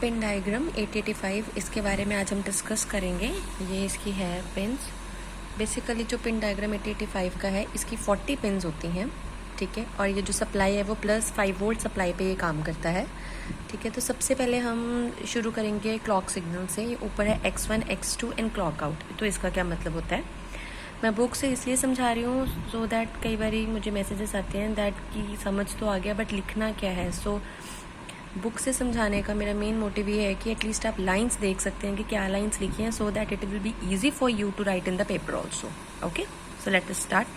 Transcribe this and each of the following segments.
Pin diagram 885 इसके बारे में आज हम डिस्कस करेंगे। ये इसकी है पिन्स। बेसिकली जो पिन डायग्राम 885 का है इसकी 40 पिन्स होती हैं, ठीक है। और ये जो सप्लाई है वो प्लस 5 वोल्ट सप्लाई पे ये काम करता है, ठीक है। तो सबसे पहले हम शुरू करेंगे क्लॉक सिग्नल से। ये ऊपर है X1 X2 and clock out. तो इसका क्या मतलब होता है, मैं बुक से इसलिए समझा रही हूँ सो दैट कई बार मुझे मैसेजेस आते हैं दैट कि समझ तो आ गया बट लिखना क्या है। सो बुक से समझाने का मेरा मेन मोटिव ये है कि एटलीस्ट आप लाइंस देख सकते हैं कि क्या लाइंस लिखी हैं, so that it will be easy for you to write in the paper also. Okay, so let us start.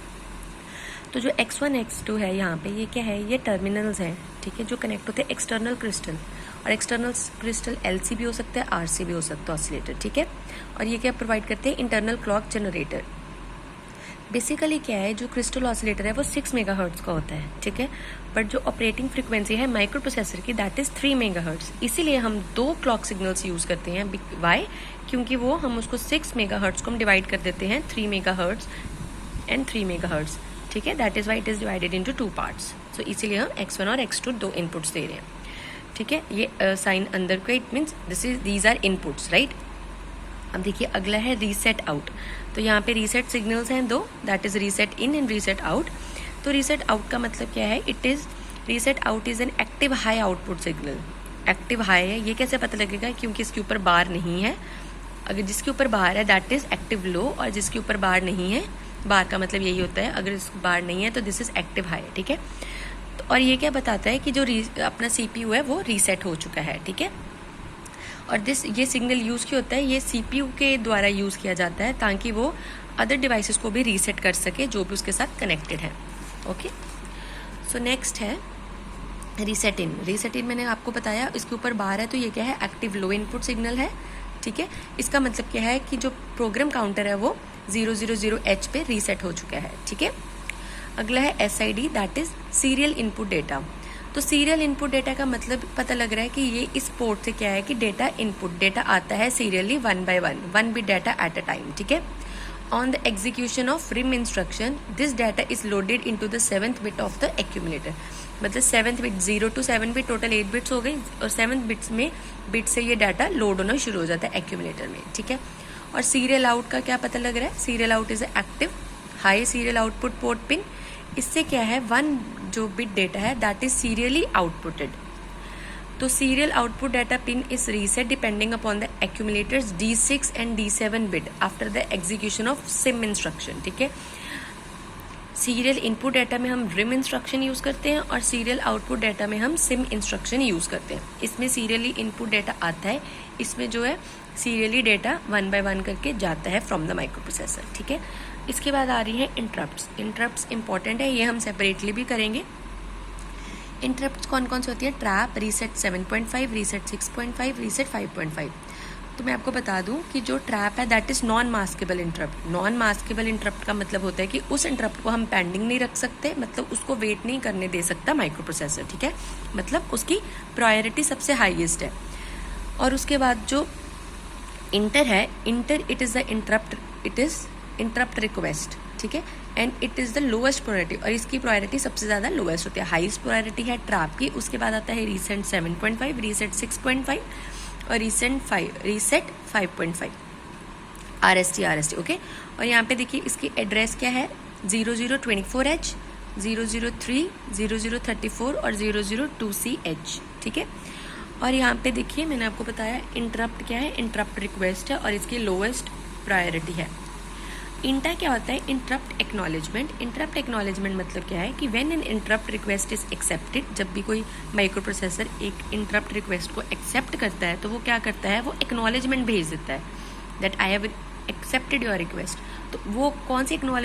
तो जो X1 X2 है यहाँ पे, ये क्या है, ये टर्मिनल्स हैं, ठीक है, जो कनेक्ट होते हैं एक्सटर्नल क्रिस्टल। और एक्सटर्नल क्रिस्टल LC भी हो सकता है, RC भी हो सकता है, ऑसिलेटर, ठीक है। और ये क्या प्रोवाइड करते हैं, इंटरनल क्लॉक जनरेटर। बेसिकली क्या है, जो क्रिस्टल ऑसिलेटर है वो 6 मेगाहर्ट्ज का होता है, ठीक है। बट जो ऑपरेटिंग फ्रीक्वेंसी है माइक्रो प्रोसेसर की दैट इज 3 मेगाहर्ट्ज। इसीलिए हम 2 क्लॉक सिग्नल्स यूज करते हैं। वाई? क्योंकि वो हम उसको 6 मेगाहर्ट्ज को हम डिवाइड कर देते हैं 3 मेगाहर्ट्ज एंड 3 मेगाहर्ट्ज, ठीक है। That is why it is divided into 2 parts. So इसीलिए हम X1 और X2 2 इनपुट्स दे रहे हैं, ठीक है। ये साइन अंदर का it means these are inputs, right. अब देखिए अगला है रीसेट आउट। तो यहाँ पे रीसेट सिग्नल्स हैं 2, that is reset in and reset out. तो रीसेट आउट का मतलब क्या है, it is reset out is an active high output signal. Active high है, ये कैसे पता लगेगा, क्योंकि इसके ऊपर बार नहीं है। अगर जिसके ऊपर बार है दैट इज एक्टिव लो, और जिसके ऊपर बार नहीं है, बार का मतलब यही होता है, अगर इसको बार नहीं है तो दिस इज एक्टिव हाई, ठीक है। तो और ये क्या बताता है कि जो अपना CPU है वो रीसेट हो चुका है, ठीक है। और ये सिग्नल यूज़ क्यों होता है, ये CPU के द्वारा यूज़ किया जाता है ताकि वो अदर डिवाइसेस को भी रीसेट कर सके जो भी उसके साथ कनेक्टेड है। ओके, सो नेक्स्ट है रीसेट इन। रीसेट इन मैंने आपको बताया, इसके ऊपर बार है तो ये क्या है, एक्टिव लो इनपुट सिग्नल है, ठीक है। इसका मतलब क्या है कि जो प्रोग्राम काउंटर है वो 000H पे रीसेट हो चुका है, ठीक है। अगला है SID, that is serial input data. तो सीरियल इनपुट डेटा का मतलब पता लग रहा है कि ये इस पोर्ट से क्या है कि डेटा इनपुट डेटा आता है serially 1 by 1 bit data at a time, ठीक है। On the execution of RIM instruction this data is loaded into the 7th bit of the accumulator. मतलब 7th bit, 0 to 7 bit, total 8 bits हो गई, और 7th bit से ये data load होना शुरू हो जाता है एक्यूमुलेटर में, ठीक है। और सीरियल आउट का क्या पता लग रहा है, serial out is active high serial output port pin. इससे क्या है, 1 जो बिट डेटा है दैट इज सीरियली आउटपुटेड। तो serial output data pin is reset depending upon the एक्यूमुलेटर्स D6 and D7 bit after the execution of SIM instruction, ठीक है। Serial input data में हम रिम इंस्ट्रक्शन यूज करते हैं और सीरियल आउटपुट डाटा में हम सिम इंस्ट्रक्शन यूज करते हैं। इसमें सीरियली इनपुट डाटा आता है, इसमें जो है सीरियली डाटा 1 by 1 करके जाता है फ्रॉम द माइक्रो प्रोसेसर, ठीक है। इसके बाद आ रही है इंटरप्ट्स। इंटरप्ट्स इंपॉर्टेंट है, ये हम सेपरेटली भी करेंगे। इंटरप्ट्स कौन कौन सी होती है, ट्रैप, रीसेट 7.5, रीसेट 6.5, रीसेट 5.5। तो मैं आपको बता दूं कि जो ट्रैप है that is non maskable interrupt. Non maskable interrupt का मतलब होता है कि उस इंटरप्ट को हम पेंडिंग नहीं रख सकते, मतलब उसको वेट नहीं करने दे सकता माइक्रो प्रोसेसर, ठीक है। मतलब उसकी प्रायोरिटी सबसे हाईएस्ट है। और उसके बाद जो इंटर है, inter it is the interrupt, it is interrupt request, ठीक है। And it is the lowest priority, और इसकी प्रायोरिटी सबसे ज़्यादा लोएस्ट होती है। हाईएस्ट प्रायोरिटी है ट्रैप की, उसके बाद आता है रीसेट 7.5, रीसेट 6.5 और रीसेट 5.5 RST, ओके। और यहाँ पे देखिए इसकी एड्रेस क्या है, 0024H, 003, 0034 और 002CH, ठीक है। और यहाँ पे देखिए मैंने आपको बताया इंटरप्ट क्या है, इंटरप्ट रिक्वेस्ट है और इसकी लोएस्ट प्रायोरिटी है। इंटा क्या होता है, इंटरप्ट एक्नॉलेजमेंट। इंटरप्ट एक्नॉलेजमेंट मतलब क्या है कि when an interrupt request is accepted, जब भी कोई माइक्रो प्रोसेसर एक इंटरप्ट रिक्वेस्ट को एक्सेप्ट करता है तो वो क्या करता है, वो एक्नॉलेजमेंट भेज देता है that I have accepted your request. तो वो कौन सी एक्नॉलेजमेंट